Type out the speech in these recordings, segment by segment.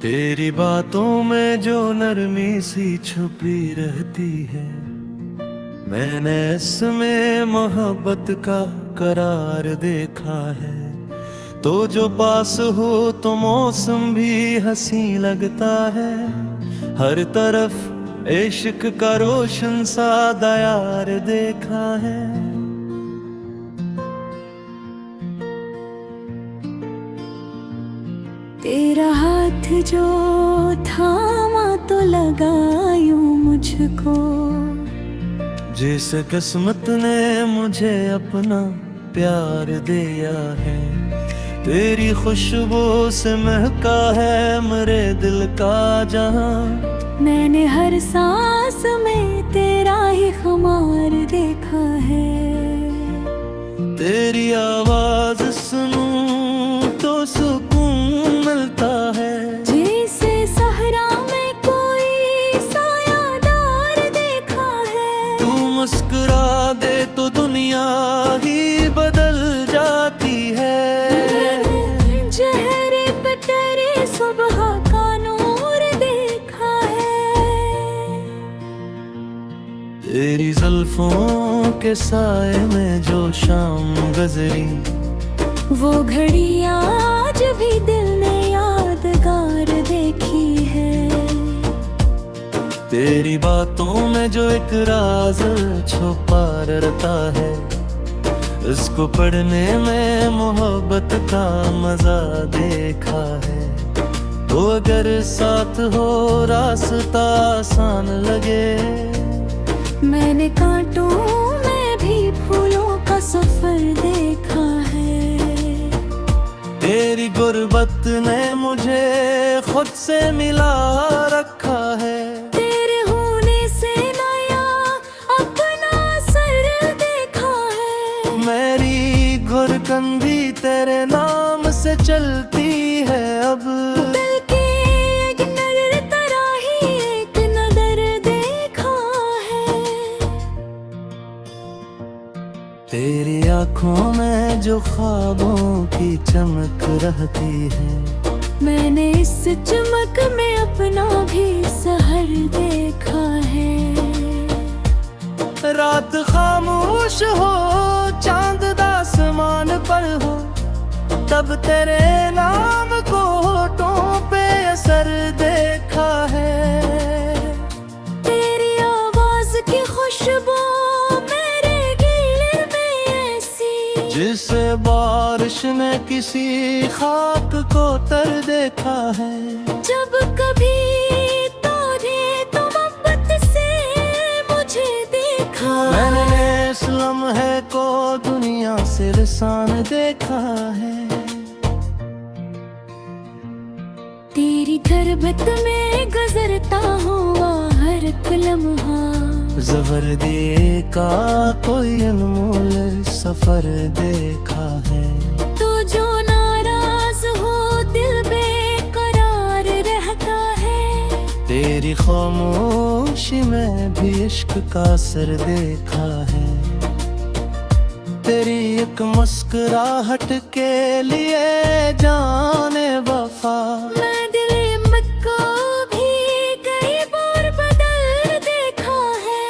तेरी बातों में जो नरमी सी छुपी रहती है, मैंने इसमें मोहब्बत का करार देखा है। तो जो पास हो तो मौसम भी हंसी लगता है। हर तरफ इश्क का रोशन सा दयार देखा है। तेरा हाथ जो थामा तो लगा यूं मुझको, जिस किस्मत ने मुझे अपना प्यार दिया है। तेरी खुशबू से महका है मेरे दिल का जहां। मैंने हर सांस में तेरा ही खुमार देखा है। तेरी आवाज सुनूं तो सुकून मिलता है। जैसे सहरा में कोई सायादार देखा है। तू मुस्कुरा दे तो दुनिया ही बदल जाती है। चेहरे पे तेरे सुबह का नूर देखा है। तेरी जुल्फों के साए में जो शाम गुजरी, वो घड़ी आज भी दिल ने यादगार देखी है। तेरी बातों में जो एक राज छुपा रहता है, इसको पढ़ने में मोहब्बत का मजा देखा है। तो अगर साथ हो रास्ता आसान लगे। मैंने कांटों में भी फूलों का सफर देखा है। तेरी गुर्बत ने मुझे खुद से मिला रखा है। तेरे होने से नया अपना सर देखा है। मेरी घुरकन भी तेरे नाम से चलती है अब। दिल की एक नजर तेरा ही एक नजर देखा है। तेरी आँखों में जो ख्वाबों की चमक रहती है, मैंने इस चमक में अपना भी सहर देखा है। रात खामोश हो चांद आसमान पर हो, तब तेरे नाम को होठों पे असर देखा है। तेरी आवाज की खुशबू मेरे दिल में ऐसी, जिसे बारिश ने किसी खाक को तर देखा है। जब कभी तूने तो मोहब्बत से मुझे देखा। मैंने इस लम्हे को दुनिया से लिसान देखा है। तेरी खरबत में गुजरता हुआ हर एक लम्हा, ज़बरदस्ती का कोई अनमोल सफर देखा है। तो जो नाराज हो दिल बेकरार रहता है। तेरी खामोशी में भी इश्क का असर देखा है। तेरी एक मुस्कुराहट के लिए जाने वफा, मैं दिल को भी कई बार बदल देखा है।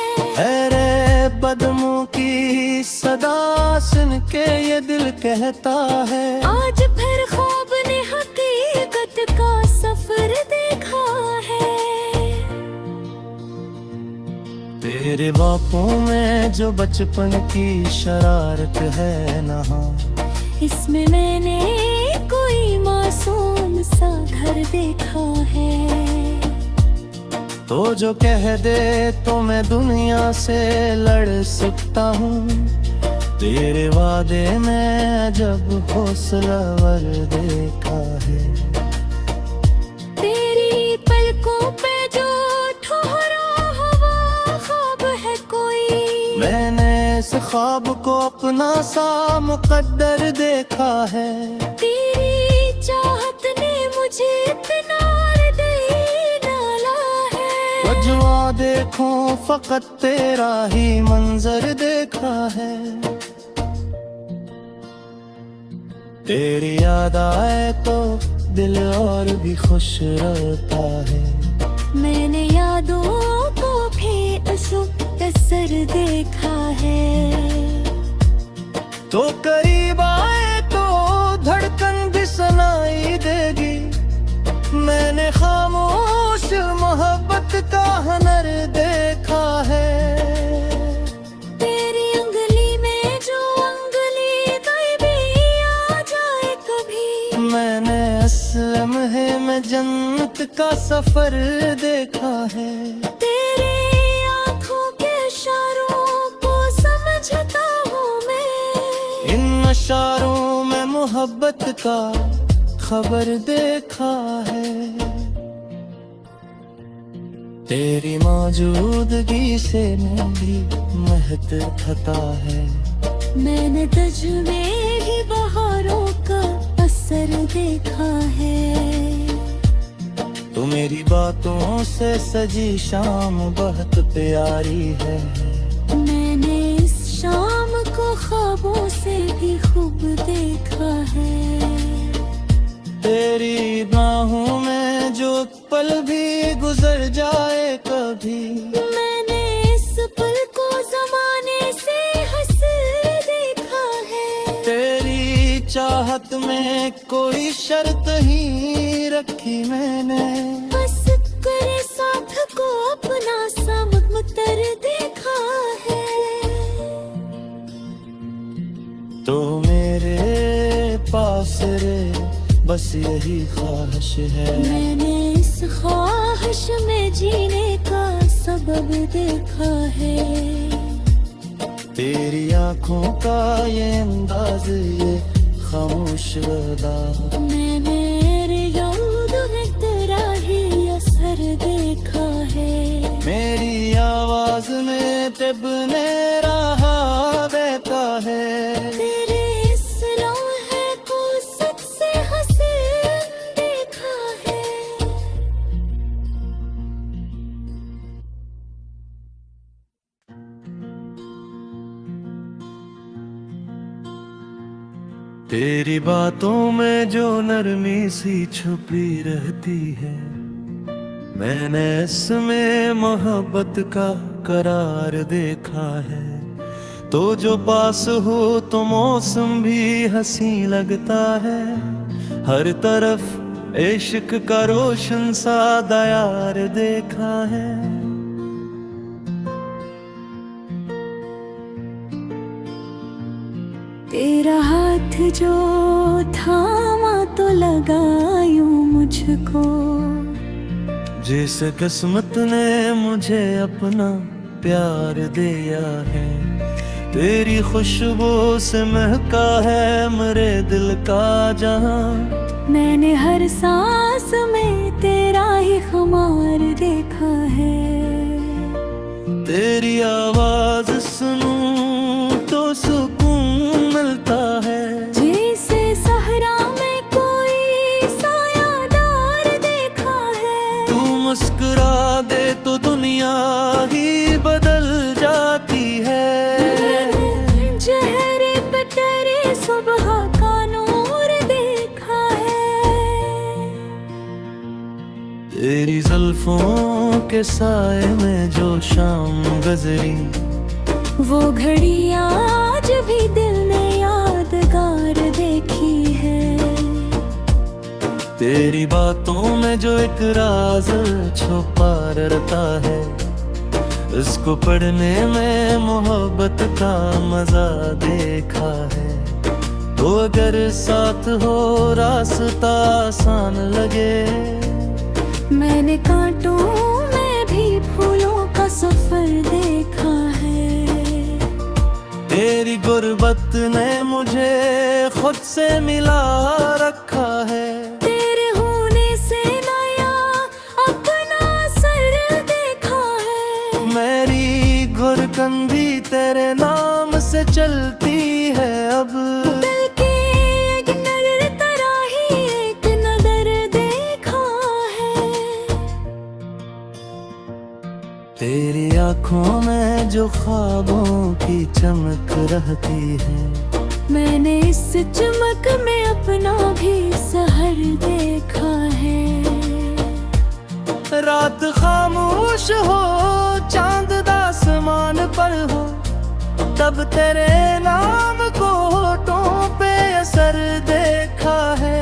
अरे बदमों की सदा सुन के ये दिल कहता है, आज फिर ख्वाब ने हकीकत का सफर देखा है। तेरे बापों में जो बचपन की शरारत है नहा, इसमें मैंने कोई मासूम सा घर देखा है। तो जो कह दे तो मैं दुनिया से लड़ सकता हूँ। तेरे वादे में जब हौसलावर देखा है। तेरी पलकों पे जो ठहरा हुआ ख्वाब है कोई, मैंने इस ख्वाब को अपना सा मुकद्दर देखा है। तेरी चाहत ने मुझे इतना डाला है। वजवा देखूं फकत तेरा ही मंजर देखा है। तेरी याद आए तो दिल और भी खुश रहता है। मैंने यादों को भी असर देखा है। तो करीब आए तो धड़कन भी सुनाई देगी। मैंने खामोश मोहब्बत का हुनर देखा है। तेरी उंगली में जो उंगली भी आ जाए कभी, मैंने असलम है मैं जन्नत का सफर देखा है। तेरे आँखों के इशारों को समझता हूँ मैं। इन इशारों में मोहब्बत का खबर देखा है। तेरी मौजूदगी से मैं भी महक थका है। मैंने तुझ में भी बहारों का असर देखा है। तो मेरी बातों से सजी शाम बहुत प्यारी है। मैंने इस शाम को ख्वाबों से भी खूब देखा है। तेरी बाहों में जो पल भी गुजर जाए कभी, मैंने इस पल को जमाने से हंसते देखा है। तेरी चाहत में कोई शर्त ही रखी मैंने। बस तेरे साथ को अपना समझकर देखा है। तो मेरे पास रे बस यही ख्वाहिश है। मैंने इस ख्वाहिश में जीने का सबब देखा है। तेरी आँखों का ये अंदाज, ये खामोश अदा, मैंने याद है तेरा ही असर देखा है। मेरी आवाज में तिब ने रहा देता है। तेरे इस लम्हे को सबसे हसीन देखा है। तेरी बातों में जो नरमी सी छुपी रहती है, मैंने इसमें मोहब्बत का करार देखा है। तो जो पास हो तो मौसम भी हंसी लगता है। हर तरफ इश्क का रोशन सा दयार देखा है। तेरा हाथ जो थामा तो लगा यूं मुझको, जिस किस्मत ने मुझे अपना प्यार दिया है। तेरी खुशबू से महका है मेरे दिल का जहां। मैंने हर सांस में तेरा ही खुमार देखा है। तेरी आवाज सुनूं तो सुकून मिलता है। जैसे सहरा में कोई सायादार देखा है। तू मुस्कुरा दे तो दुनिया ही बदल जाती है। चेहरे पे तेरी सुबह का नूर देखा है। तेरी जुल्फों के साए में जो शाम गुजरी, वो घड़ी आज भी दिल ने यादगार देखी है। तेरी बातों में जो एक राज छुपा रहता है, इसको पढ़ने में मोहब्बत का मजा देखा है। तो अगर साथ हो रास्ता आसान लगे, मैंने कांटों में भी फूलों का सफर देखा है। तेरी गुर्बत ने मुझे खुद से मिला रखा है। तेरे होने से नया अपना सर देखा है। मेरी घुरकन भी तेरे नाम से चलती है अब। दिल की एक नजर तेरा ही एक नजर देखा है। तेरी आँखों में जो ख्वाबों की चमक रहती है, मैंने इस चमक में अपना भी सहर देखा अब तेरे नाम को होठों पे असर देखा है।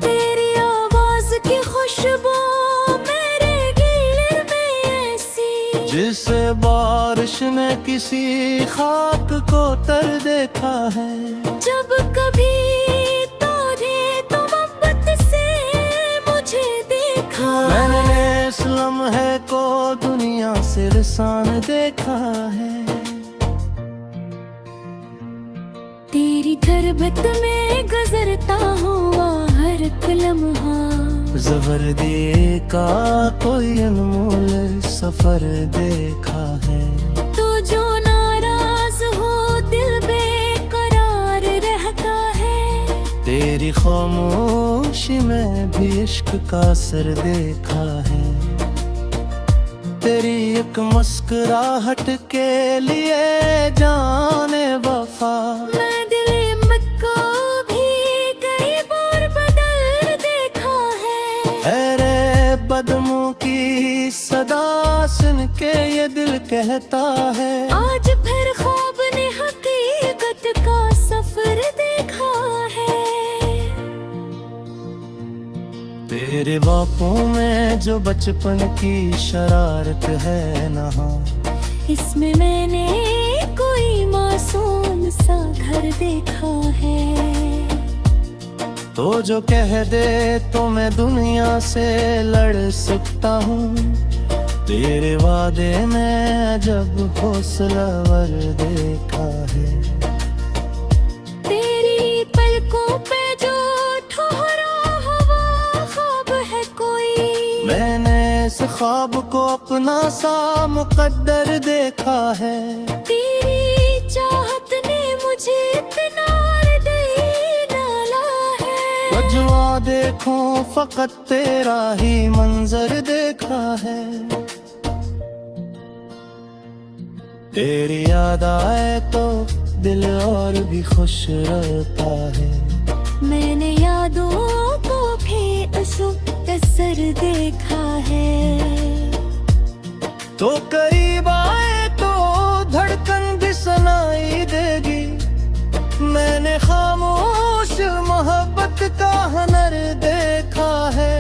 तेरी आवाज की खुशबू मेरे गले में ऐसी, जिसे बारिश ने किसी खाक को तर देखा है। जब कभी तूने तो मोहब्बत से मुझे देखा, मैंने इस लम्हे को दुनिया से लिसान देखा है। तेरी खरबत में गुजरता हुआ हर एक लम्हा, ज़बरदस्ती का कोई अनमोल सफर देखा है। तो जो नाराज हो दिल बेकरार रहता है। तेरी खामोशी में भी इश्क का असर देखा है। तेरी एक मुस्कुराहट के लिए जाने वफा, मैं दिल को भी कई बार बदल देखा है। अरे बदमों की सदा सुन के ये दिल कहता है, आज फिर ख्वाब ने हकीकत का सफर देखा है। तेरे बापों में जो बचपन की शरारत है नहा, इसमें मैंने कोई मासूम सा घर देखा है। तो जो कह दे तो मैं दुनिया से लड़ सकता हूँ। तेरे वादे में जब हौसलावर देखा है। तेरी पलकों पे जो ठहरा हुआ ख्वाब है कोई, मैंने इस ख्वाब को अपना सा मुकद्दर देखा है। तेरी चाहत ने मुझे इतना डाला है। बजवा देखूं फकत तेरा ही मंजर देखा है। तेरी याद आए तो दिल और भी खुश रहता है। मैंने यादों को भी असर देखा है। तो करीब आए तो धड़कन भी सुनाई देगी। मैंने खामोश मोहब्बत का हुनर देखा है।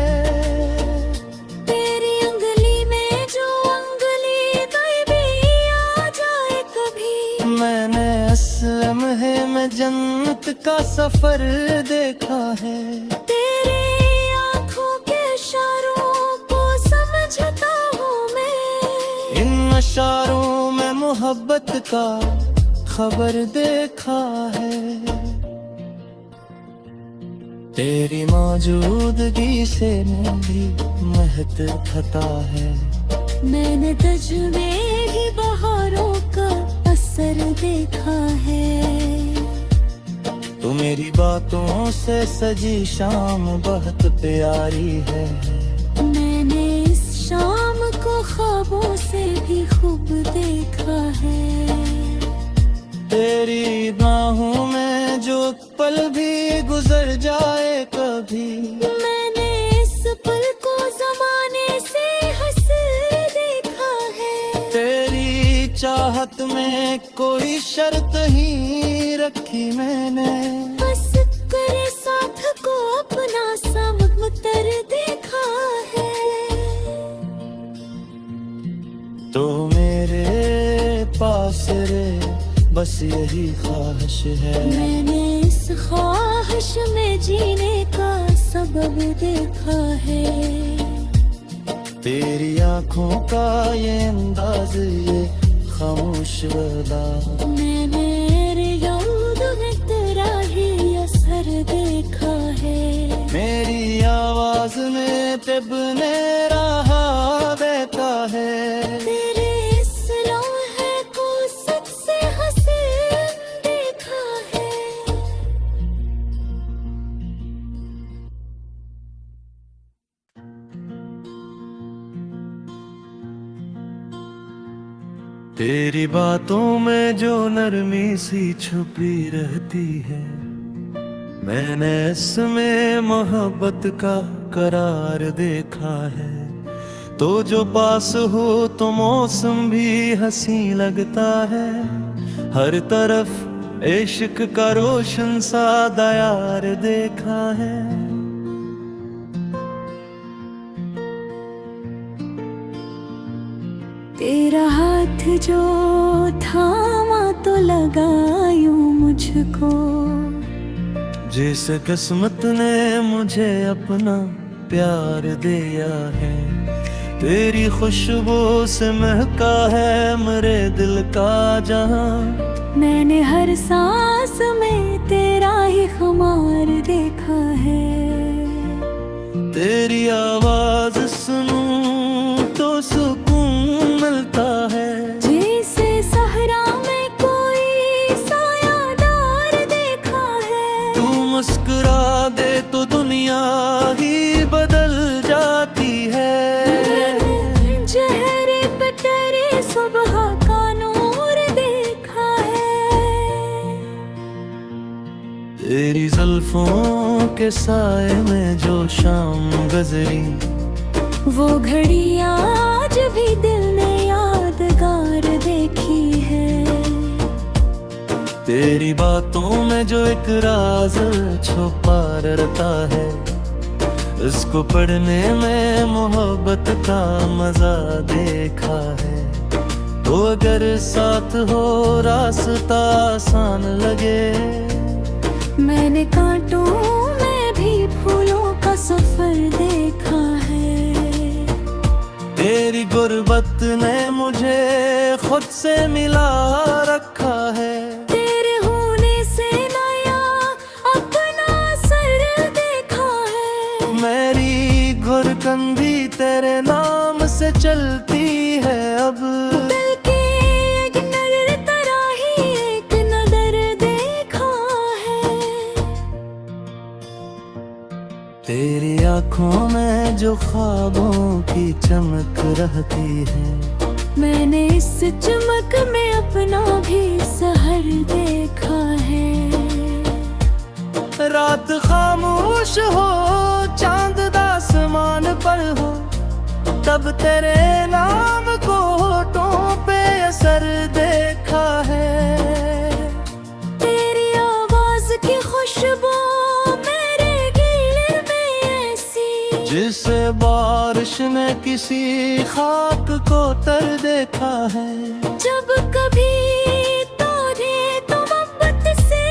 तेरी उंगली में जो उंगली गायबी आ जाए कभी, मैंने इस लम्हे में जन्नत का सफर देखा है। तेरे आँखों के इशारों को समझता हूँ मैं। इन इशारों में मोहब्बत का खबर देखा है। तेरी मौजूदगी से मेरी महक खता है। मैंने तुझ में भी बहारों का असर देखा है। तू मेरी बातों से सजी शाम बहुत प्यारी है। मैंने इस शाम को ख्वाबों से भी खूब देखा है। तेरी बाहों में जो पल भी गुजर जाए कभी, मैंने इस पल को जमाने से हंसते देखा है। तेरी चाहत में कोई शर्त ही रखी मैंने। बस करे साथ को अपना समतर देखा है। तो मेरे पास रे बस यही ख्वाहिश है। मैंने इस ख्वाहिश में जीने का सबब देखा है। तेरी आँखों का ये अंदाज, ये खामोश वादा, मैंने याद में तेरा ही असर देखा है। मेरी आवाज में तिब्ने रहा देता है। तेरे इस लम्हे को सबसे हसीन देखा है। तेरी बातों में जो नरमी सी छुपी रहती है, मैंने इसमें मोहब्बत का करार देखा है। तो जो पास हो तो मौसम भी हंसी लगता है। हर तरफ इश्क का रोशन सा दयार देखा है। तेरा हाथ जो थामा तो लगा यूं मुझको, जिस किस्मत ने मुझे अपना प्यार दिया है। तेरी खुशबू से महका है मेरे दिल का जहां। मैंने हर सांस में तेरा ही खुमार देखा है। तेरी आवाज सुनूं तो सुकून मिलता है। जैसे सहरा में कोई सायादार देखा है। तू मुस्कुरा दे तो दुनिया ही बदल जाती है। चेहरे पे तेरे सुबह का नूर देखा है। तेरी जुल्फों के साए में जो शाम गुजरी, वो घड़ी आज भी दिल ने यादगार देखी है। तेरी बातों में जो एक राज छुपा रहता है, इसको पढ़ने में मोहब्बत का मजा देखा है। तो अगर साथ हो रास्ता आसान लगे। मैंने कांटों में भी फूलों का सफर देखा है। तेरी गुर्बत ने मुझे खुद से मिला रखा है। तेरे होने से नया अपना सर देखा है। मेरी घुरकन भी तेरे नाम से चलती है अब। दिल की एक नजर तेरा ही एक नजर देखा है। तेरी आँखों में जो ख्वाबों की चमक रहती है, मैंने इस चमक में अपना भी सहर देखा है। रात खामोश हो चांद आसमान पर हो, तब तेरे नाम को होठों पे असर देखा है। तेरी आवाज की खुशबू मेरे गले में ऐसी, जिसे बारिश ने किसी खाक को तर देखा है। जब कभी तूने तो मोहब्बत से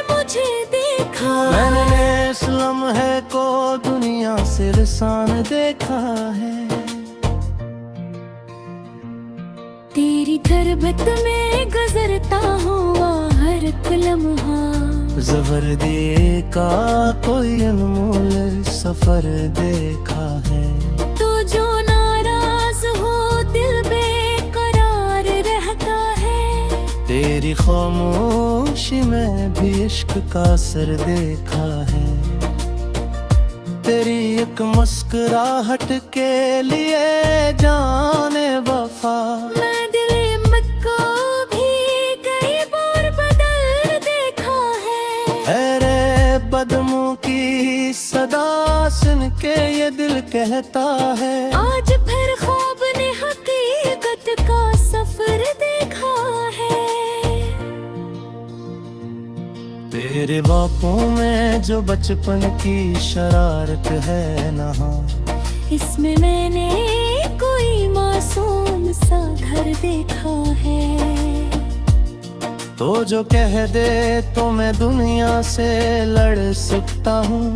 मुझे देखा। मैंने इस लम्हे को दुनिया से लिसान देखा है। तेरी तरबत में गुजरता हुआ हर एक लम्हा, ज़बरदस्ती का कोई अनमोल सफर देखा है। तो जो नाराज हो दिल बेकरार रहता है। तेरी खामोशी में भी इश्क का असर देखा है। तेरी एक मुस्कुराहट के लिए जाने वफा, मैं दिल को भी कई बार बदल देखा है। अरे बदमों की सदा सुन के ये दिल कहता है, आज फिर ख्वाब ने हकीकत का सफर देखा है। तेरे बापों में जो बचपन की शरारत है नहा, इसमें मैंने कोई मासूम सा घर देखा है। तो जो कह दे तो मैं दुनिया से लड़ सकता हूँ।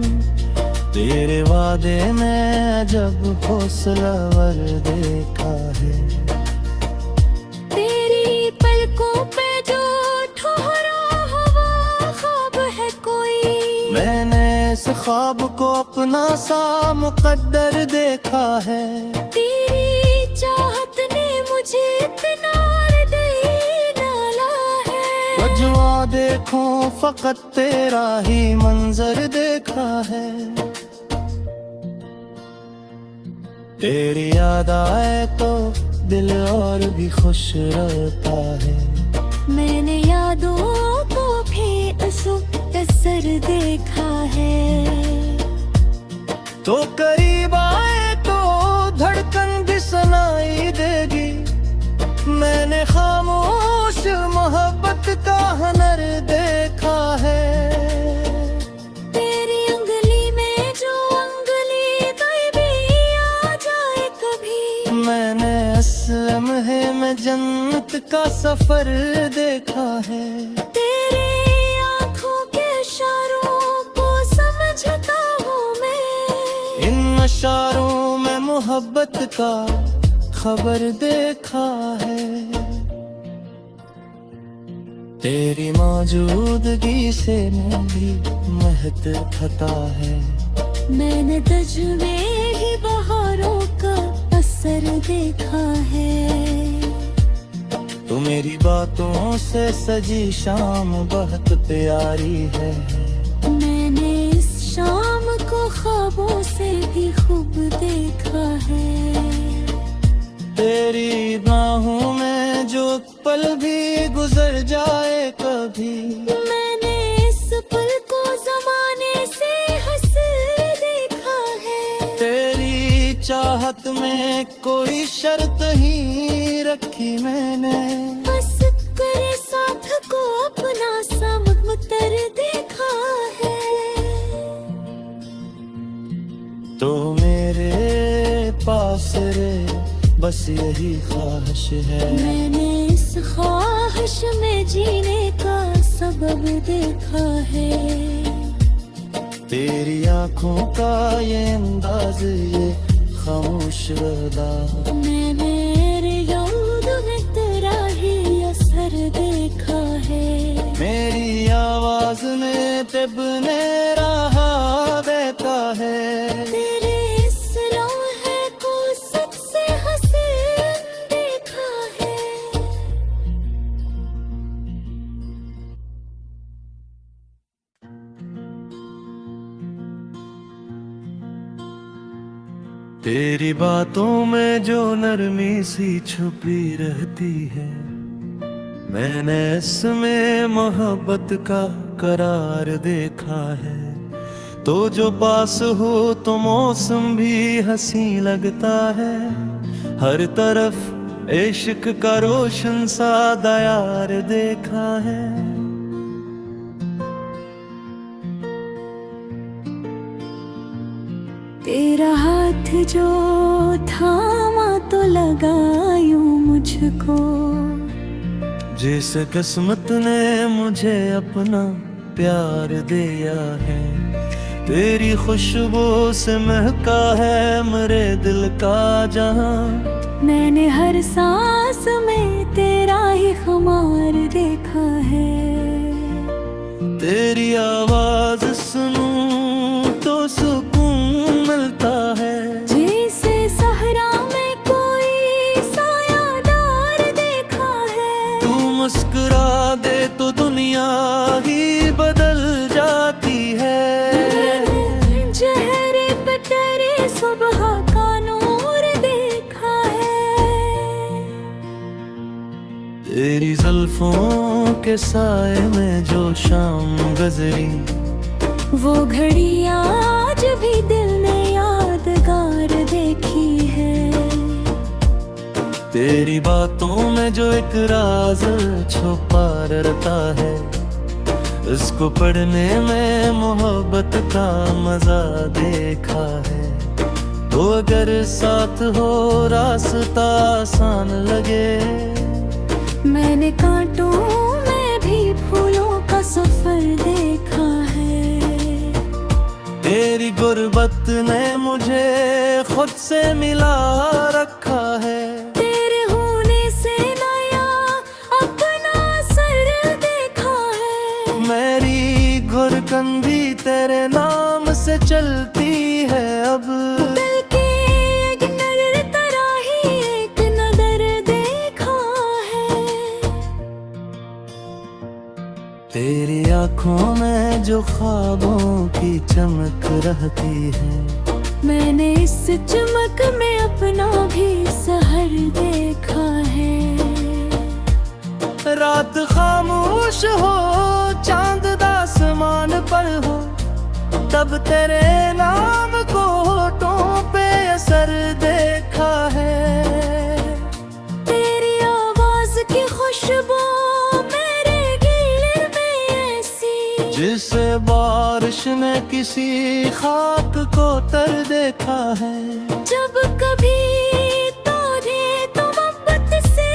तेरे वादे में जब हौसलावर देखा है। तेरी पलकों पे जो ठहरा हुआ ख्वाब है कोई, मैंने इस ख्वाब को अपना सा मुकद्दर देखा है। तेरी चाहत ने मुझे इतना डाला है। बजवा देखूं फकत तेरा ही मंजर देखा है। तेरी याद आए तो दिल और भी खुश रहता है। मैंने यादों को भी असर देखा है। तो करीब आए तो धड़कन का हुनर देखा है। तेरी उंगली में जो उंगली भी आ जाए कभी, मैंने इस लम्हे में जन्नत का सफर देखा है। तेरे आँखों के इशारों को समझता हूँ मैं, इन इशारों में मोहब्बत का खबर देखा है। तेरी मौजूदगी से मैं भी महक खाता है। मैंने तुझ में ही बहारों का असर देखा है। तू मेरी बातों से सजी शाम बहुत प्यारी है। मैंने इस शाम को ख्वाबों से भी खूब देखा है। तेरी बाहों में जो पल भी गुजर जाए कभी, मैंने इस पल को जमाने से हंसते देखा है। तेरी चाहत में कोई शर्त ही रखी मैंने, बस करे साथ को अपना समतर देखा है। तो मेरे पास रे बस यही ख्वाहिश है। मैंने इस ख्वाहिश में जीने का सबब देखा है। तेरी आंखों का ये अंदाज, ये खामोश अदा, मैंने याद में तेरा ही असर देखा है। मेरी आवाज में तिब्ने रहा देता है। तेरे इस लम्हे को सबसे हसीन देखा है। तेरी बातों में जो नरमी सी छुपी रहती है, मैंने इसमें मोहब्बत का करार देखा है। तो जो पास हो तो मौसम भी हंसी लगता है। हर तरफ इश्क का रोशन सा दयार देखा है। तेरा हाथ जो थामा तो लगा यूं मुझको, जिस किस्मत ने मुझे अपना प्यार दिया है। तेरी खुशबू से महका है मेरे दिल का जहां, मैंने हर सांस में तेरा ही खुमार देखा है। तेरी आवाज सुनूं तो सुकून मिलता है। जैसे सहरा में कोई सायादार देखा है। तू मुस्कुरा दे तो दुनिया ही बदल जाती है। चेहरे पे तेरे सुबह का नूर देखा है। तेरी जुल्फों के साए में जो शाम गुजरी, वो घड़ी आज भी दिल ने यादगार देखी है। तेरी बातों में जो एक राज छुपा रहता है, इसको पढ़ने में मोहब्बत का मजा देखा है। तो अगर साथ हो रास्ता आसान लगे, मैंने कांटों में भी फूलों का सफर देखा है। तेरी गुर्बत ने मुझे खुद से मिला रखा है। तेरे होने से नया अपना सर देखा है। मेरी घुरकन भी तेरे नाम से चलती है अब। दिल की एक नजर तरह ही एक नजर देखा है। तेरी आंखों में जो ख्वाबों की चमक रहती है, मैंने इस चमक में अपना भी सहर देखा है। रात खामोश हो चांद आसमान पर हो, तब तेरे नाम को होठों पे असर देखा है। तेरी आवाज की खुशबू मेरे जिसे बारिश ने किसी खाक को तर देखा है। जब कभी तूने तो मोहब्बत से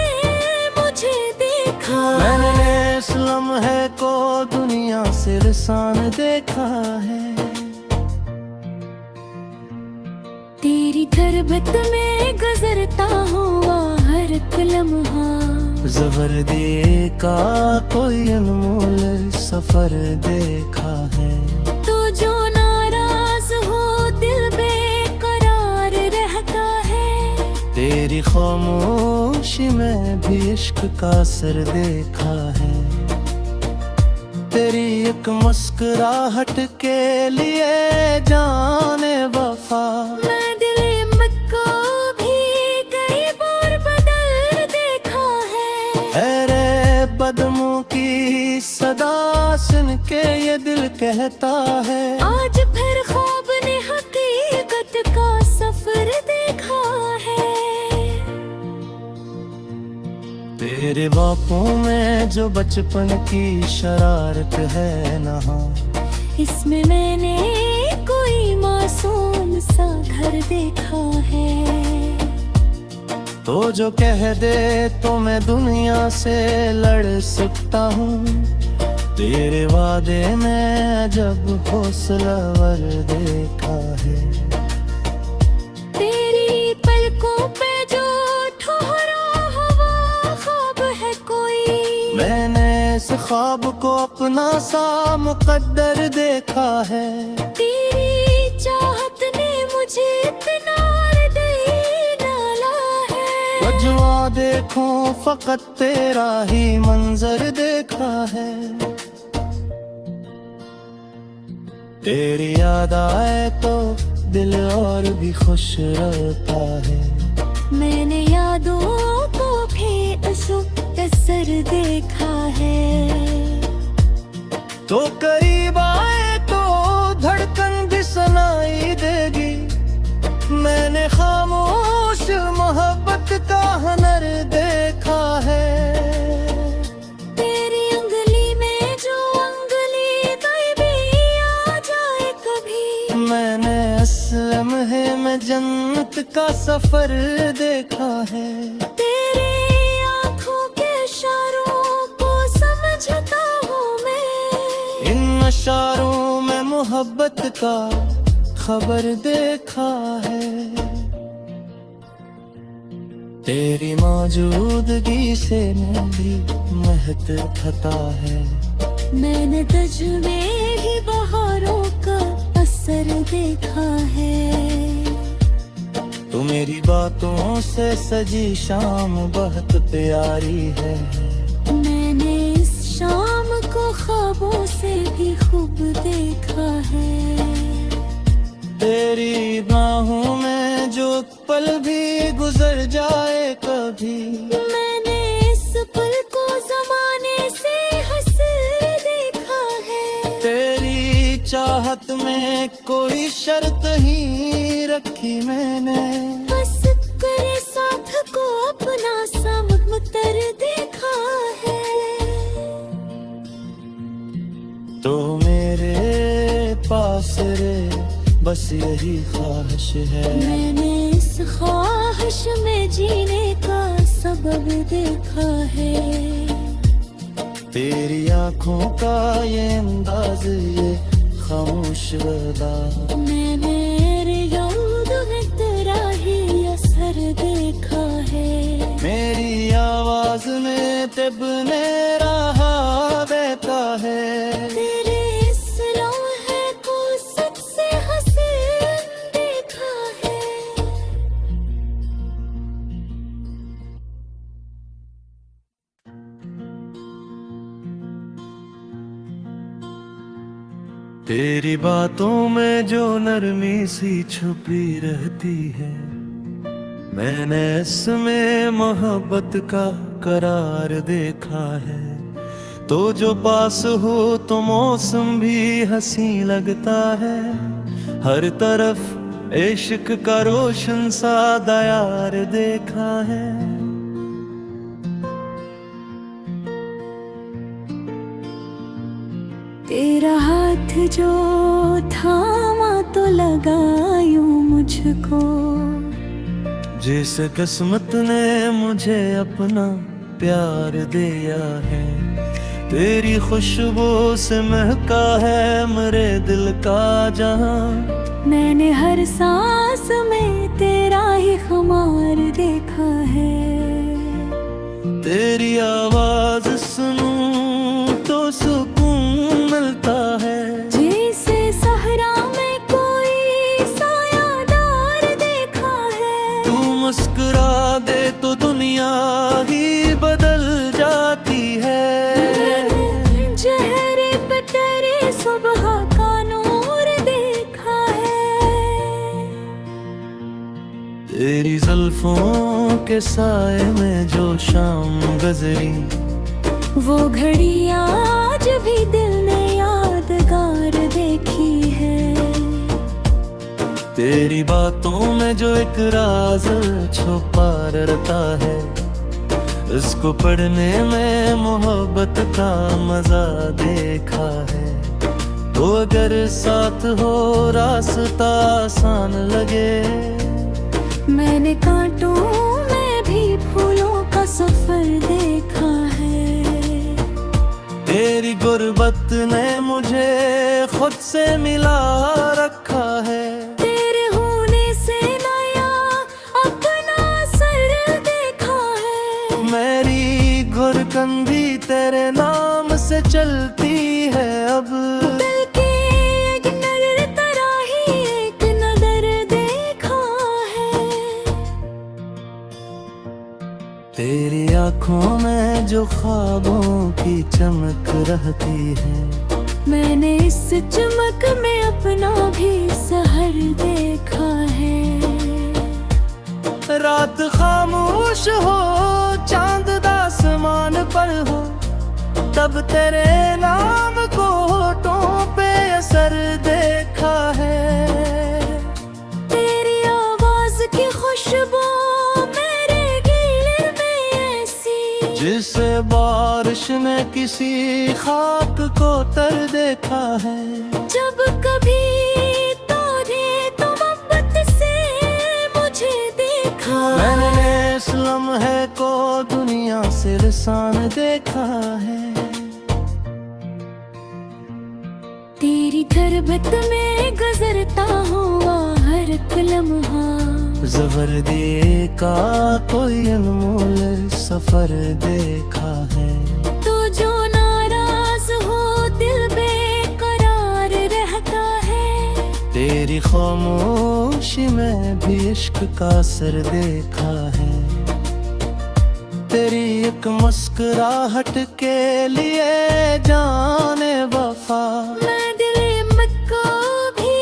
मुझे देखा, मैंने इस लम्हे को दुनिया से लिसान देखा है। तेरी तरबत में गुजरता हुआ हर एक लम्हा, ज़बरदस्ती का कोई अनमोल सफर देखा है। तो जो नाराज हो दिल बेकरार रहता है। तेरी खामोशी में भी इश्क का असर देखा है। तेरी एक मुस्कुराहट के लिए जाने वफा, मैं दिल को भी कई बार बदल देखा है। अरे बदमों की सदा सुन के ये दिल कहता है, आज फिर ख्वाब ने हकीकत का सफर देखा है। तेरे बापों में जो बचपन की शरारत है नहा, इसमें मैंने कोई मासूम सा घर देखा है। तो जो कह दे तो मैं दुनिया से लड़ सकता हूँ। तेरे वादे में जब हौसलावर देखा है। तेरी पलकों पे जो ठहरा हुआ ख्वाब है कोई, मैंने इस ख्वाब को अपना सा मुकद्दर देखा है। तेरी चाहत ने मुझे इतना डाला है। बजवा देखूं फकत तेरा ही मंजर देखा है। तेरी याद आए तो दिल और भी खुश रहता है। मैंने यादों को भी असर देखा है। तो करीब आए तो धड़कन भी सुनाई देगी। मैंने खामोश मोहब्बत का हुनर देखा है। तेरी उंगली में जो उंगली भी आ जाए कभी, मैंने इस लम्हे में जन्नत का सफर देखा है। तेरे आँखों के इशारों को समझता हूँ मैं। इन इशारों में मोहब्बत का खबर देखा है। तेरी मौजूदगी से मैं भी महक खाता है। मैंने तुझ में ही बहारों का असर देखा है। तू मेरी बातों से सजी शाम बहुत प्यारी है। मैंने इस शाम को ख्वाबों से भी खूब देखा है। तेरी बाहों में जो पल भी गुजर जाए कभी, मैंने इस पल को जमाने से हंसते देखा है। तेरी चाहत में कोई शर्त ही रखी मैंने। बस करे साथ को अपना समतर देखा है। तो मेरे पास रे बस यही ख्वाहिश है। मैंने इस ख्वाहिश में जीने का सबब देखा है। तेरी आँखों का ये अंदाज, ये खामोश अदा, मैंने याद में तेरा ही असर देखा है। मेरी आवाज में तिब्ने रहा देता है। तेरे इस लम्हे को सबसे हसीन देखा है। तेरी बातों में जो नरमी सी छुपी रहती है, मैंने इसमें मोहब्बत का करार देखा है। तो जो पास हो तो मौसम भी हंसी लगता है। हर तरफ इश्क का रोशन सा दयार देखा है। तेरा हाथ जो थामा तो लगा यूं मुझको, जिस किस्मत ने मुझे अपना प्यार दिया है। तेरी खुशबू से महका है मेरे दिल का जहां। मैंने हर सांस में तेरा ही खुमार देखा है। तेरी आवाज सुनूं तो सुकून मिलता है, जैसे सहरा में कोई सायादार देखा है। तू मुस्कुरा दे तो दुनिया ही बदल जाती है। चेहरे पे तेरे सुबह का नूर देखा है। तेरी जुल्फों के साए में जो शाम गुजरी, वो घड़ी आज भी दिल ने यादगार देखी है। तेरी बातों में जो एक राज छुपा रहता है, इसको पढ़ने में मोहब्बत का मजा देखा है। तो अगर साथ हो रास्ता आसान लगे, मैंने कांटों में भी फूलों का सफर देखा है। तेरी गुर्बत ने मुझे खुद से मिला रखा है। तेरे होने से नया अपना सर देखा है। मेरी घुरकन भी तेरे नाम से चलती है अब। दिल के एक नर तरह ही एक नजर देखा है। तेरी आंखों में जो ख्वाबों की चमक रहती है, मैंने इस चमक में अपना भी सहर देखा है। रात खामोश हो चांद आसमान पर हो, तब तेरे नाम को होठों पे असर देखा है। तेरी आवाज की खुशबू मेरे दिल में ऐसी, जिसे बारिश ने किसी खाक को तर देखा है। जब कभी तूने तो मोहब्बत से मुझे देखा। मैंने इस लम्हे को दुनिया से लिसान देखा है। तेरी तरबत में गुजरता हुआ हर एक लम्हा, ज़बरदस्ती का कोई अनमोल सफर देखा है। तो जो नाराज हो दिल बेकरार रहता है। तेरी खामोशी में भी इश्क का असर देखा है। तेरी एक मुस्कुराहट के लिए जाने वफा, मैं दिल को भी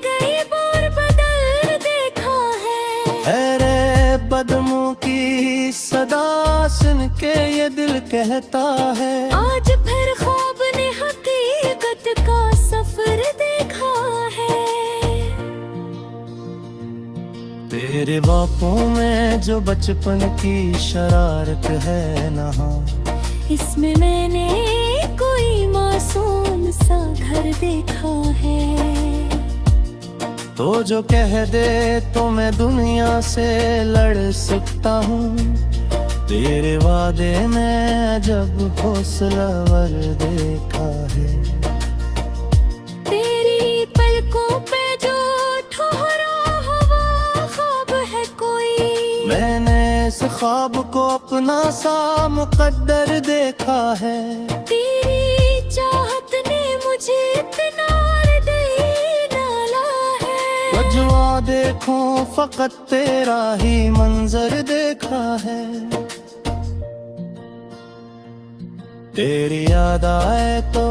कई बार बदल देखा है। अरे बदमों की सदा सुन के ये दिल कहता है, आज फिर ख्वाब ने हकीकत का सफर देखा है। तेरे बापों में जो बचपन की शरारत है नहा, इसमें मैंने कोई मासूम सा घर देखा है। तो जो कह दे तो मैं दुनिया से लड़ सकता हूँ। तेरे वादे में जब हौसलावर देखा है। तेरी पलकों पे जो ठहरा हुआ ख्वाब है कोई, मैंने इस ख्वाब को अपना सा मुकद्दर देखा है। तेरी चाहत ने मुझे इतना डाला है। वजवा देखूं फकत तेरा ही मंजर देखा है। तेरी याद आए तो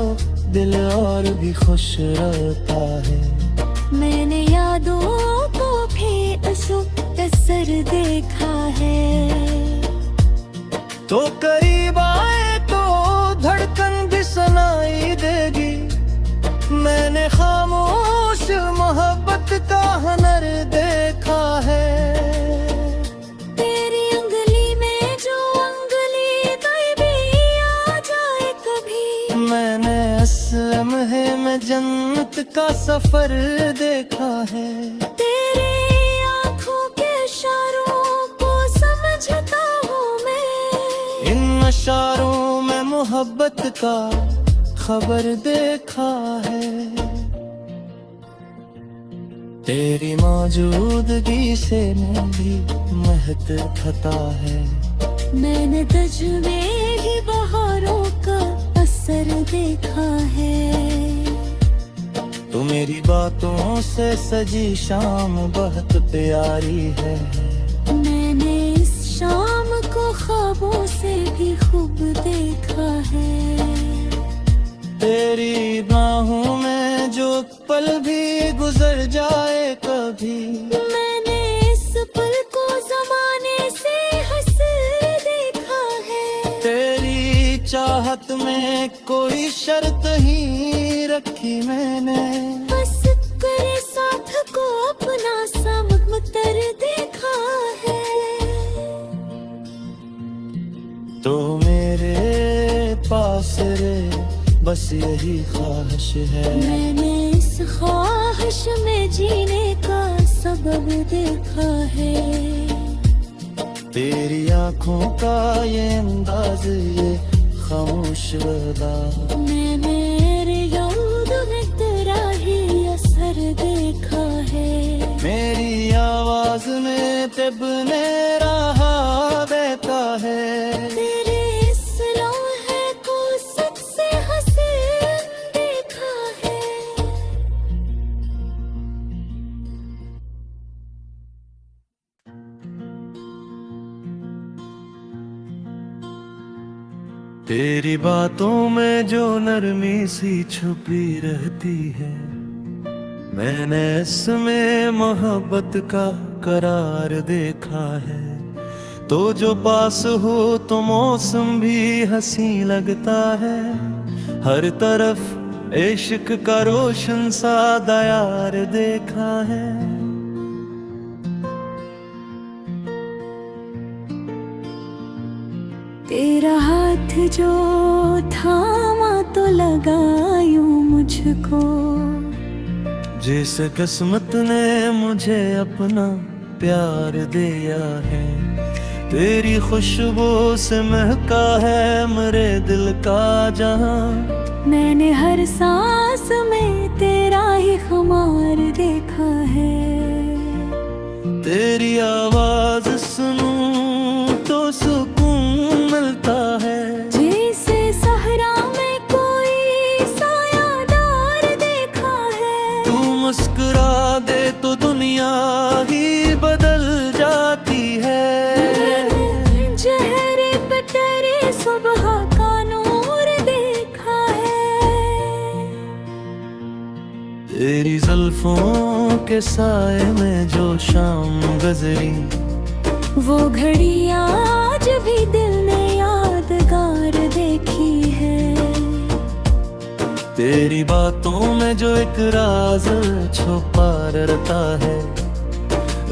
दिल और भी खुश रहता है। मैंने यादों को भी असर देखा है। तो करीब आए तो धड़कन भी सुनाई देगी। मैंने खामोश मोहब्बत का हुनर देखा है। तेरी उंगली में जो उंगली कोई भी आ जाए कभी, मैंने असलम है जन्नत का सफर देखा है। तेरे आँखों के इशारों को समझता हूँ मैं। इन इशारों में मोहब्बत का खबर देखा है। तेरी मौजूदगी से मैं भी महक खाता है। मैंने तुझ में ही बहारों का असर देखा है। तू मेरी बातों से सजी शाम बहुत प्यारी है। मैंने इस शाम को ख्वाबों से भी खूब देखा है। तेरी बाहों में जो पल भी गुजर जाए कभी, मैंने इस पल को जमाने से हंस देखा है। तेरी चाहत में कोई शर्त ही रखी मैंने। बस करे साथ को अपना समतर देखा है। तो मेरे पास रे बस यही ख्वाहिश है। मैंने इस ख्वाहिश में जीने का सबब देखा है। तेरी आँखों का ये अंदाज, ये खामोश अदा, मैं मेरे याद में तेरा ही असर देखा है। मेरी आवाज में तिब्ने रहा देता है। तेरे इस लम्हे को सबसे हसीन देखा है। तेरी बातों में जो नरमी सी छुपी रहती है, मैंने इसमें मोहब्बत का करार देखा है। तो जो पास हो तो मौसम भी हंसी लगता है। हर तरफ इश्क का रोशन सा दयार देखा है। तेरा हाथ जो थामा तो लगा यूं मुझको, जिस किस्मत ने मुझे अपना प्यार दिया है। तेरी खुशबू से महका है मेरे दिल का जहां। मैंने हर सांस में तेरा ही खुमार देखा है। तेरी आवाज सुनूं तो सुकून मिलता है। जैसे सहरा में कोई सायादार देखा है। तू मुस्कुरा दे तो दुनिया ही बदल जाती है। चेहरे पे तेरे सुबह का नूर देखा है। तेरी जुल्फों के साए में जो शाम गुजरी, वो घड़ी आज भी दिल ने यादगार देखी है। तेरी बातों में जो एक राज छुपा रहता है,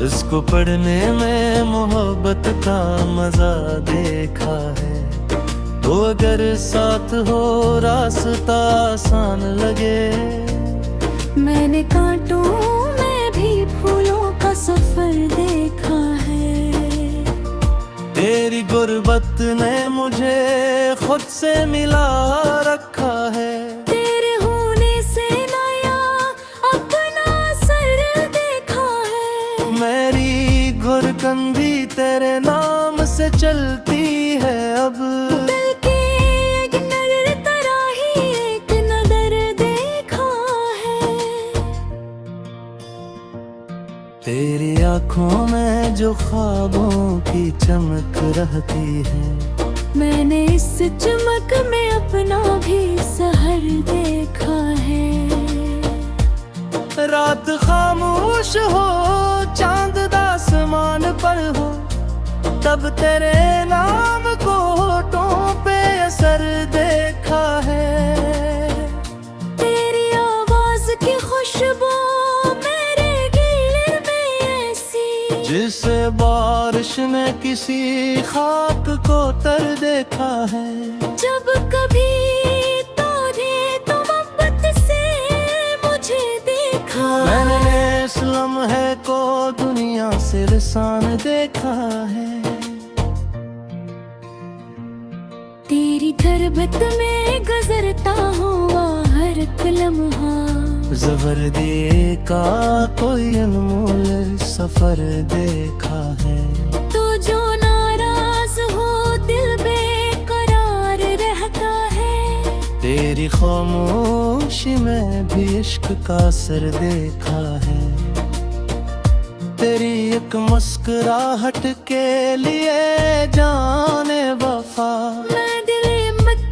इसको पढ़ने में मोहब्बत का मजा देखा है। तो अगर साथ हो रास्ता आसान लगे, मैंने कांटों में भी फूलों का सफर देखा है। तेरी गुर्बत ने मुझे खुद से मिला रखा है। तेरे होने से नया अपना सर देखा है। मेरी घुरकन भी तेरे नाम से चलती है अब। दिल के एक नजर तेरा ही एक नजर देखा है। तेरी आँखों में जो ख्वाबों की चमक रहती है, मैंने इस चमक में अपना भी सहर देखा है। रात खामोश हो चांद आसमान पर हो, तब तेरे नाम को होठों पे असर देखा है। तेरी आवाज की खुशबू मेरे गले में ऐसी, जिसे बारिश ने किसी खाक को तर देखा है। जब कभी तूने तो मोहब्बत से लम्हे को दुनिया से लिसान देखा है। तेरी तरबत में गुजरता हुआ हर एक लम्हा, ज़बरदस्ती का कोई अनमोल सफर देखा है। तो जो नाराज हो दिल बेकरार रहता है। तेरी खामोशी में भी इश्क का असर देखा है। तेरी एक मुस्कुराहट के लिए जाने वफा, मैं दिल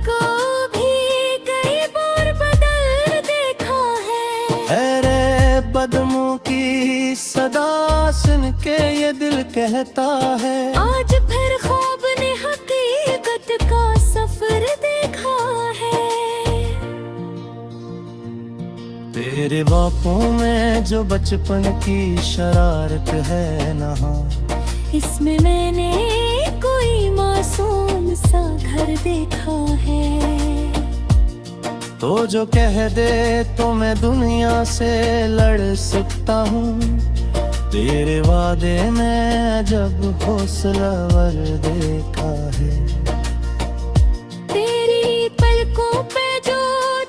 को भी कई बार बदल देखा है। अरे बदमों की सदा सुन के ये दिल कहता है, आज फिर ख्वाब ने हकीकत का सफर देखा है। तेरे बापों में जो बचपन की शरारत है नहा, इसमें मैंने कोई मासूम सा घर देखा है। तो जो कह दे तो मैं दुनिया से लड़ सकता हूँ। तेरे वादे में जब हौसलावर देखा है। तेरी पलकों पे जो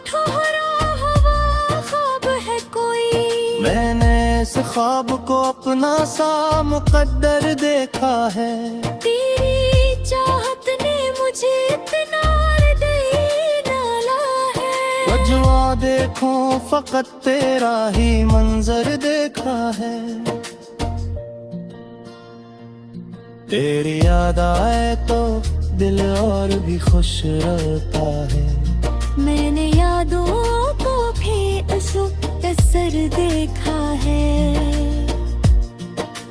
ठहरा हुआ ख्वाब है कोई, मैंने इस ख्वाब को अपना सा मुकद्दर देखा है। तेरी चाहत ने मुझे इतना डाला है। वजवा देखूं फकत तेरा ही मंजर देखा है। तेरी याद आए तो दिल और भी खुश रहता है। मैंने यादों को भी असर देखा है।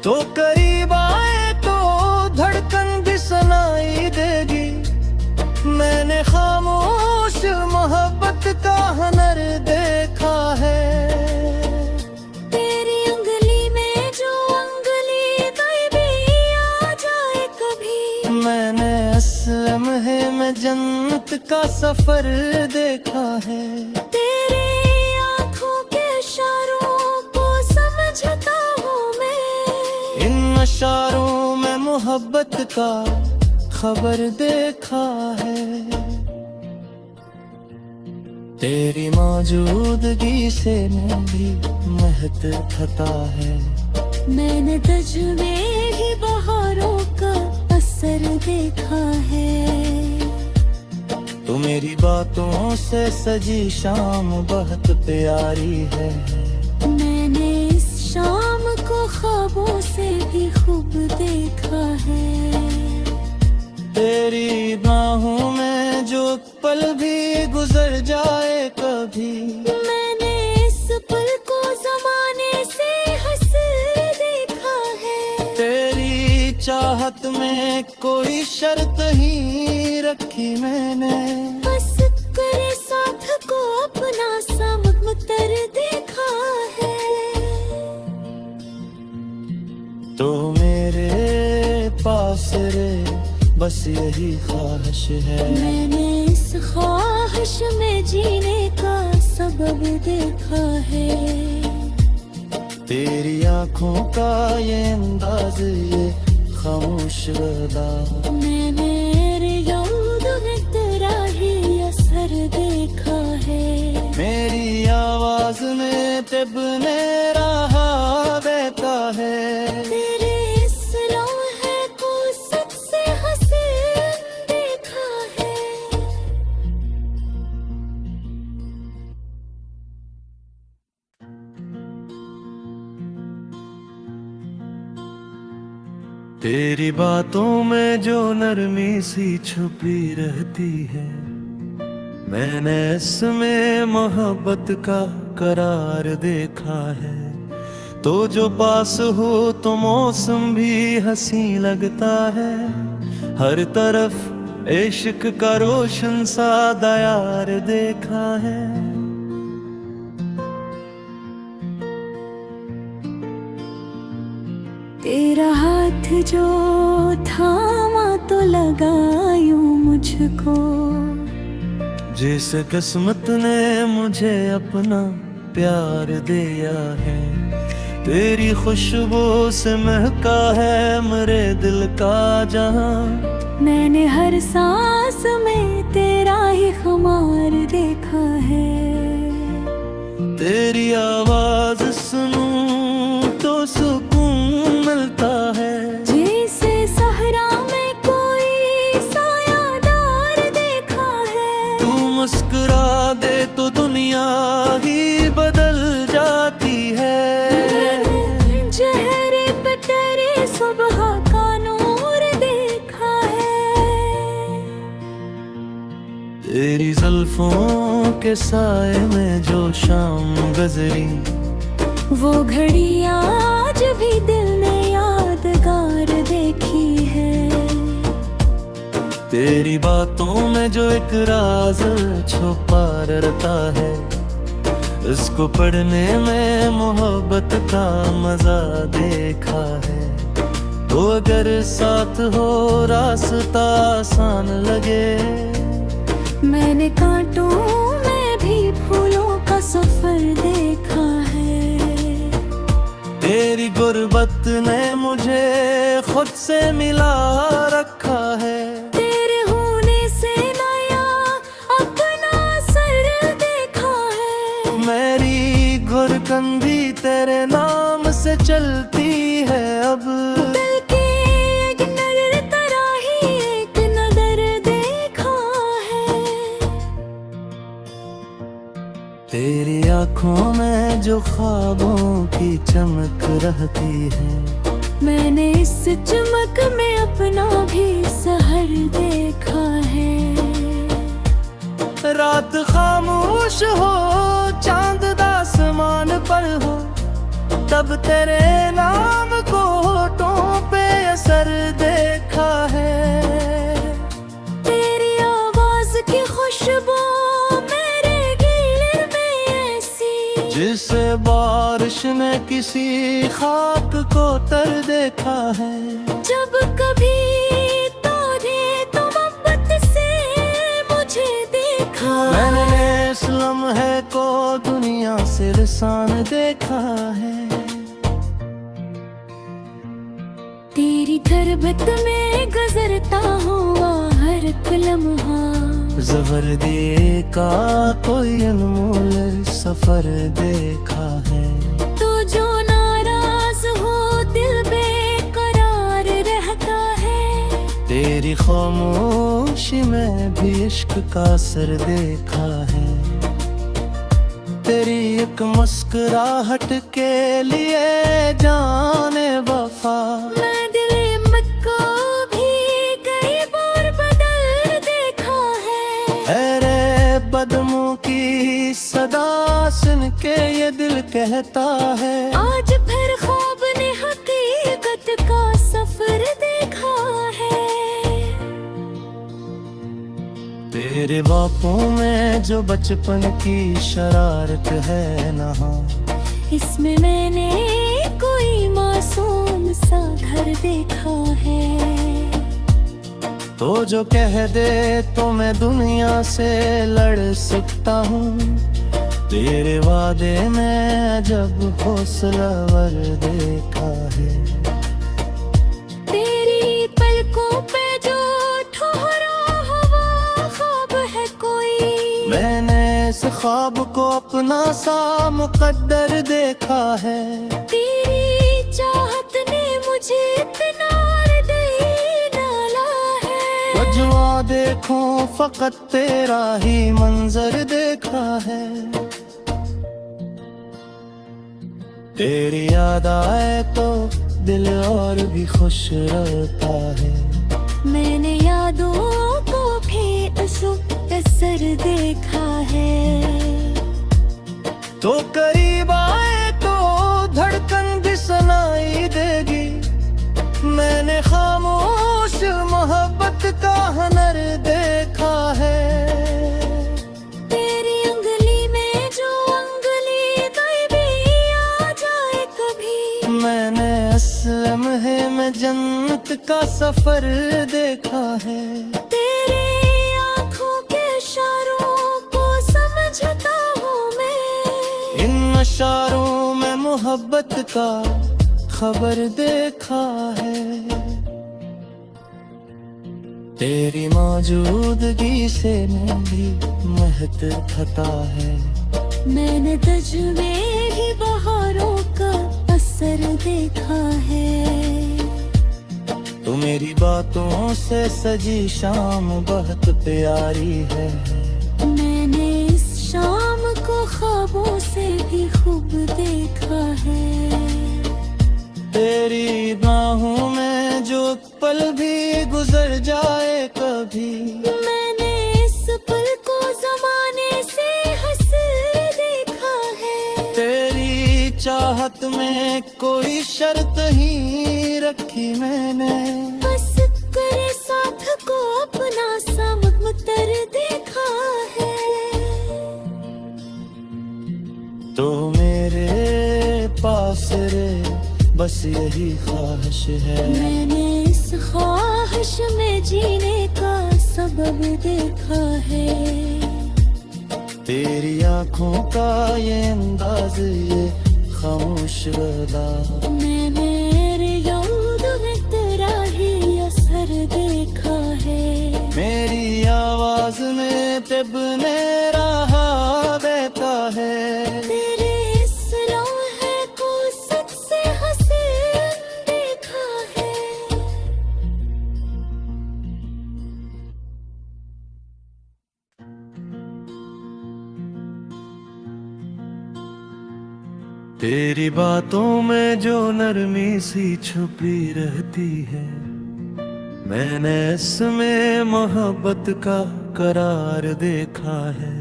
तो करीब आए तो धड़कन भी सुनाई देगी। मैंने खामोश मोहब्बत का हुनर देखा है। तेरी उंगली में जो उंगली गायबी आ जाए कभी, मैंने असलम है मैं जन्नत का सफर देखा है। तेरे आँखों के इशारों को समझता हूँ मैं। इन इशारों में मोहब्बत का खबर देखा है। तेरी मौजूदगी से मैं भी महक थता है। मैंने तुझ में ही बहारों का असर देखा है। तो मेरी बातों से सजी शाम बहुत प्यारी है। मैंने इस शाम को ख्वाबों से भी खूब देखा है। तेरी बाहों में जो पल भी गुजर जाए कभी, मैंने इस पल को जमाने से हंसते देखा है। तेरी चाहत में कोई शर्त ही रखी मैंने। बस करे साथ को अपना समतर देखा है। तो मेरे पास रे बस यही ख्वाहिश है। मैंने इस ख्वाहिश में जीने का सबब देखा है। तेरी आँखों का ये अंदाज ये खामोश अदा, मैंने याद में तेरा ही असर देखा है। मेरी आवाज में तिब ने रहा देता है। तेरे इस लम्हे को सबसे हसीन देखा है। तेरी बातों में जो नरमी सी छुपी रहती है, मैंने इसमें मोहब्बत का करार देखा है। तो जो पास हो तो मौसम भी हंसी लगता है। हर तरफ इश्क का रोशन सा दयार देखा है। तेरा हाथ जो थामा तो लगा यूं मुझको, जिस किस्मत ने मुझे अपना प्यार दिया है। तेरी खुशबू से महका है मेरे दिल का जहां। मैंने हर सांस में तेरा ही खुमार देखा है। तेरी आवाज सुनूं तो सुकून मिलता है। जैसे सहरा में कोई सायादार देखा है। तू मुस्कुरा दे तो दुनिया ही बदल जाती है। चेहरे पे तेरी सुबह का नूर देखा है। तेरी जुल्फों के साए में जो शाम गुजरी, वो घड़ी आज भी दिल ने यादगार देखी है। तेरी बातों में जो एक राज छुपा रहता है, इसको पढ़ने में मोहब्बत का मजा देखा है। तो अगर साथ हो रास्ता आसान लगे। मैंने कांटों में भी फूलों का सफर देखा है। तेरी गुर्बत ने मुझे खुद से मिला रखा है। तेरे होने से नया अपना सर देखा है। मेरी घुरकन भी तेरे नाम से चलती है अब। दिल की एक नजर तेरा ही एक नजर देखा है। तेरी आंखों में जो ख्वाबों की चमक रहती है, मैंने इस चमक में अपना भी सहर देखा है। रात खामोश हो चांद आसमान पर हो, तब तेरे नाम को होठों पे असर देखा है। तेरी आवाज की खुशबू मेरे दिल में ऐसी, जिसे बारिश ने किसी खाक को तर देखा है। जब कभी तूने तो मोहब्बत से मुझे देखा। मैंने इस लम्हे को दुनिया से लिसान देखा है। तेरी धरबत में गुजरता हुआ हर एक लम्हा, ज़बरदस्ती का कोई अनमोल सफर देखा है। तो जो नाराज हो दिल बेकरार रहता है। तेरी खामोशी में भी इश्क का असर देखा है। तेरी एक मुस्कुराहट के लिए जाने वफा, मैं दिल में को भी कई बार बदल देखा है। अरे बदमों की सदा सुन के ये दिल कहता है, आज फिर ख्वाब ने हकीकत का सफर देखा है। तेरे बापों में जो बचपन की शरारत है नहा, इसमें मैंने कोई मासूम सा घर देखा है। तो जो कह दे तो मैं दुनिया से लड़ सकता हूँ। तेरे वादे में जब हौसलावर देखा है। तेरी पलकों पे जो ठहरा हुआ ख्वाब है कोई, मैंने इस ख्वाब को अपना सा मुकद्दर देखा है। तेरी चाहत ने मुझे इतना डाला है। वजवा देखूं फकत तेरा ही मंजर देखा है। तेरी याद आए तो दिल और भी खुश रहता है। मैंने यादों को भी असर देखा है। तो करीब आए तो धड़कन भी सुनाई देगी। मैंने खामोश मोहब्बत का हुनर देखा है। तेरी उंगली में जो उंगली गायबी आ जाए कभी, मैंने इस लम्हे में जन्नत का सफर देखा है। तेरे आँखों के इशारों को समझता हूँ मैं। इन इशारों में मोहब्बत का खबर देखा है। तेरी मौजूदगी से मैं भी महक खाता है। मैंने तुझ में भी बहारों का असर देखा है। तू मेरी बातों से सजी शाम बहुत प्यारी है। मैंने इस शाम को ख्वाबों से भी खूब देखा है। तेरी बाहों में जो पल भी गुजर जाए कभी, मैंने इस पल को जमाने से हंसते देखा है। तेरी चाहत में कोई शर्त ही रखी मैंने, बस करे साथ को अपना समतर देखा है। तो मेरे पास रे बस यही ख्वाहिश है। मैंने इस ख्वाहिश में जीने का सबब देखा है। तेरी आँखों का ये अंदाज, ये खामोश रदा, मैंने याद में तेरा ही असर देखा है। मेरी आवाज में तिब ने रहा देता है। तेरे इस लम्हे को सच से हसीन देखा है। तेरी बातों में जो नरमी सी छुपी रहती है, मैंने इसमें मोहब्बत का करार देखा है।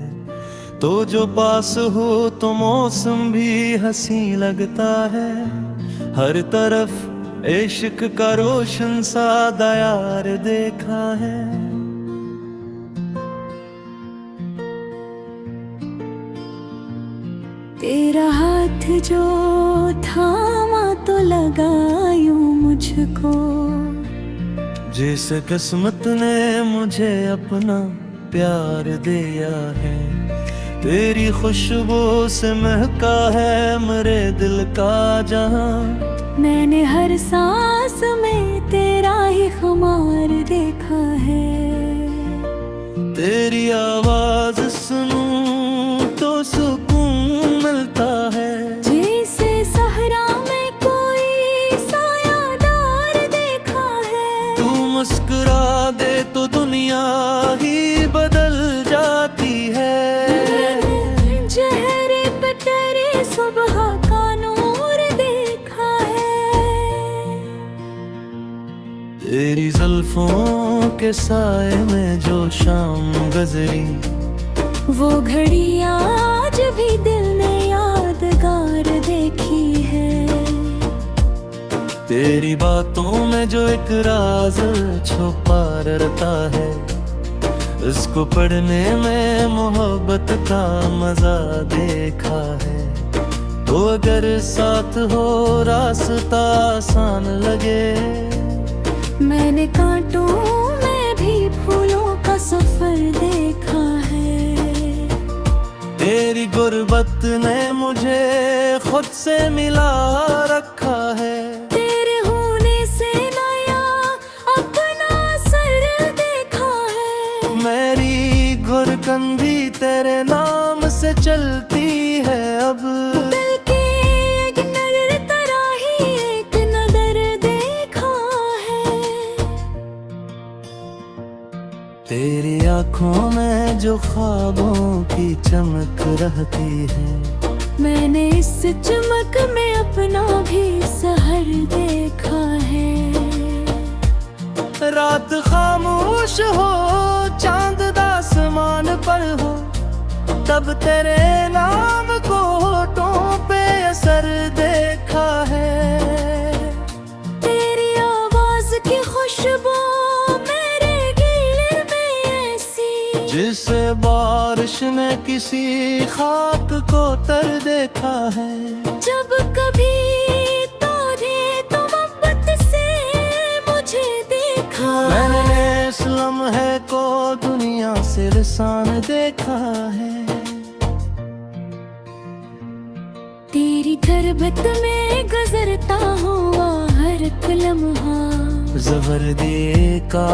तो जो पास हो तो मौसम भी हंसी लगता है। हर तरफ इश्क का रोशन सा दयार देखा है। तेरा हाथ जो थामा तो लगा यूं मुझको, जिस किस्मत ने मुझे अपना प्यार दिया है। तेरी खुशबू से महका है मेरे दिल का जहां। मैंने हर सांस में तेरा ही खुमार देखा है। तेरी आवाज सुनूं तो सुकून मिलता है। जैसे सहरा में कोई सायादार देखा है। तू मुस्कुरा दे तो दुनिया ही बदल जाती है। चेहरे पे तेरे सुबह का नूर देखा है। तेरी जुल्फों के साए में जो शाम गुजरी, वो घड़ी आज भी दिल ने यादगार देखी है। तेरी बातों में जो एक राज छुपा रहता है, इसको पढ़ने में मोहब्बत का मजा देखा है। तो अगर साथ हो रास्ता आसान लगे, मैंने कांटों में भी फूलों का सफर देखा है। तेरी गुर्बत ने मुझे खुद से मिला रखा है। तेरे होने से नया अपना सर देखा है। मेरी घुरकन भी तेरे नाम से चलती है अब। दिल की एक नजर तेरा ही एक नजर देखा है। तेरी आँखों में जो ख्वाबों की चमक रहती है, मैंने इस चमक में अपना भी सहर देखा है। रात खामोश हो चांद आसमान पर हो, तब तेरे नाम को होठों पे असर देखा है। तेरी आवाज की खुशबू मेरे दिल में ऐसी, जिसे बारिश ने किसी खाक को तर देखा है। जब कभी तूने तो मोहब्बत से मुझे देखा। मैंने इस लम्हे को दुनिया से लिसान देखा है। तेरी खरबत में गुजरता हुआ हर एक लम्हा, ज़बरदस्ती का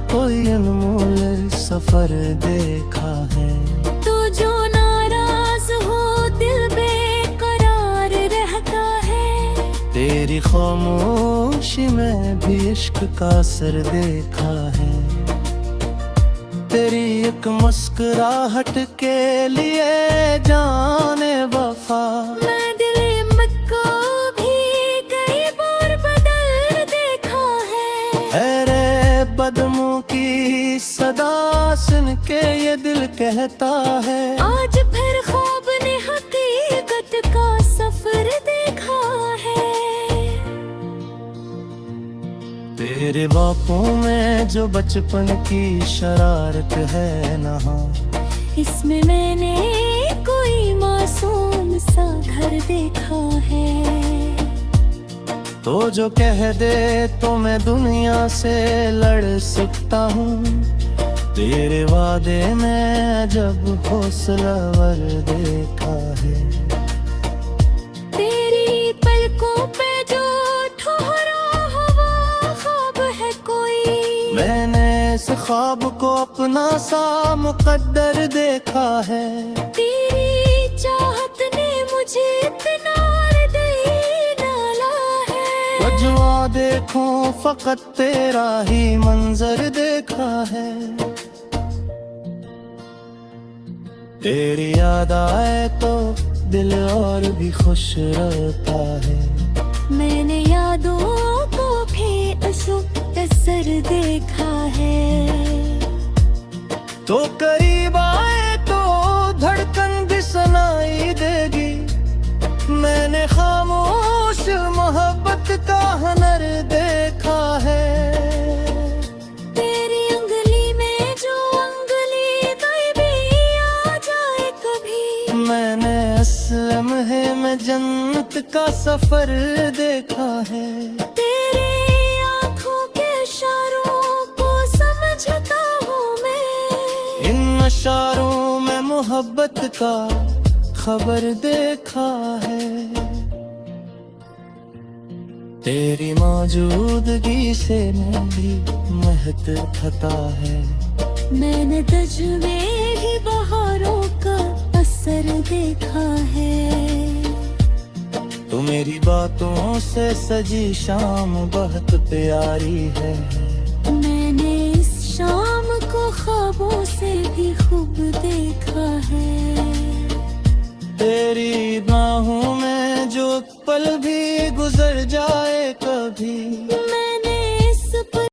कोई अनमोल सफर देखा है। तो जो नाराज हो दिल बेकरार रहता है। तेरी खामोशी में भी इश्क का असर देखा है। तेरी एक मुस्कुराहट के लिए जाने वफा, मैं दिल को भी कई बार बदल देखा है। अरे बदमों की सदा सुन के ये दिल कहता है, आज फिर ख्वाब ने हकीकत का सफर देखा है। तेरे बापों में जो बचपन की शरारत है नहा, इसमें मैंने कोई मासूम सा घर देखा है। तो जो कह दे तो मैं दुनिया से लड़ सकता हूँ। तेरे वादे में जब हौसलावर देखा है। तेरी पलकों पे जो ठहरा हुआ ख्वाब है कोई, मैंने इस ख्वाब को अपना सा मुकद्दर देखा है। तेरी चाहत ने मुझे इतना डाला है। वजवा देखूं फकत तेरा ही मंजर देखा है। तेरी याद आए तो दिल और भी खुश रहता है। मैंने यादों को भी असर देखा है। तो करीब आए तो धड़कन भी सुनाई देगी। मैंने खामोश मोहब्बत का हुनर देखा है। तेरी उंगली में जो उंगली गायबी आ जाए कभी, मैंने इस लम्हे में जन्नत का सफर देखा है। तेरे आँखों के इशारों को समझता हूँ मैं। इन इशारों में मोहब्बत का खबर देखा है। तेरी मौजूदगी से मैं भी महक थका है। मैंने तुझ में भी बहारों का असर देखा है। तो मेरी बातों से सजी शाम बहुत प्यारी है। मैंने इस शाम को ख्वाबों से भी खूब देखा है। तेरी बाहों में जो पल भी गुजर जाए कभी, मैं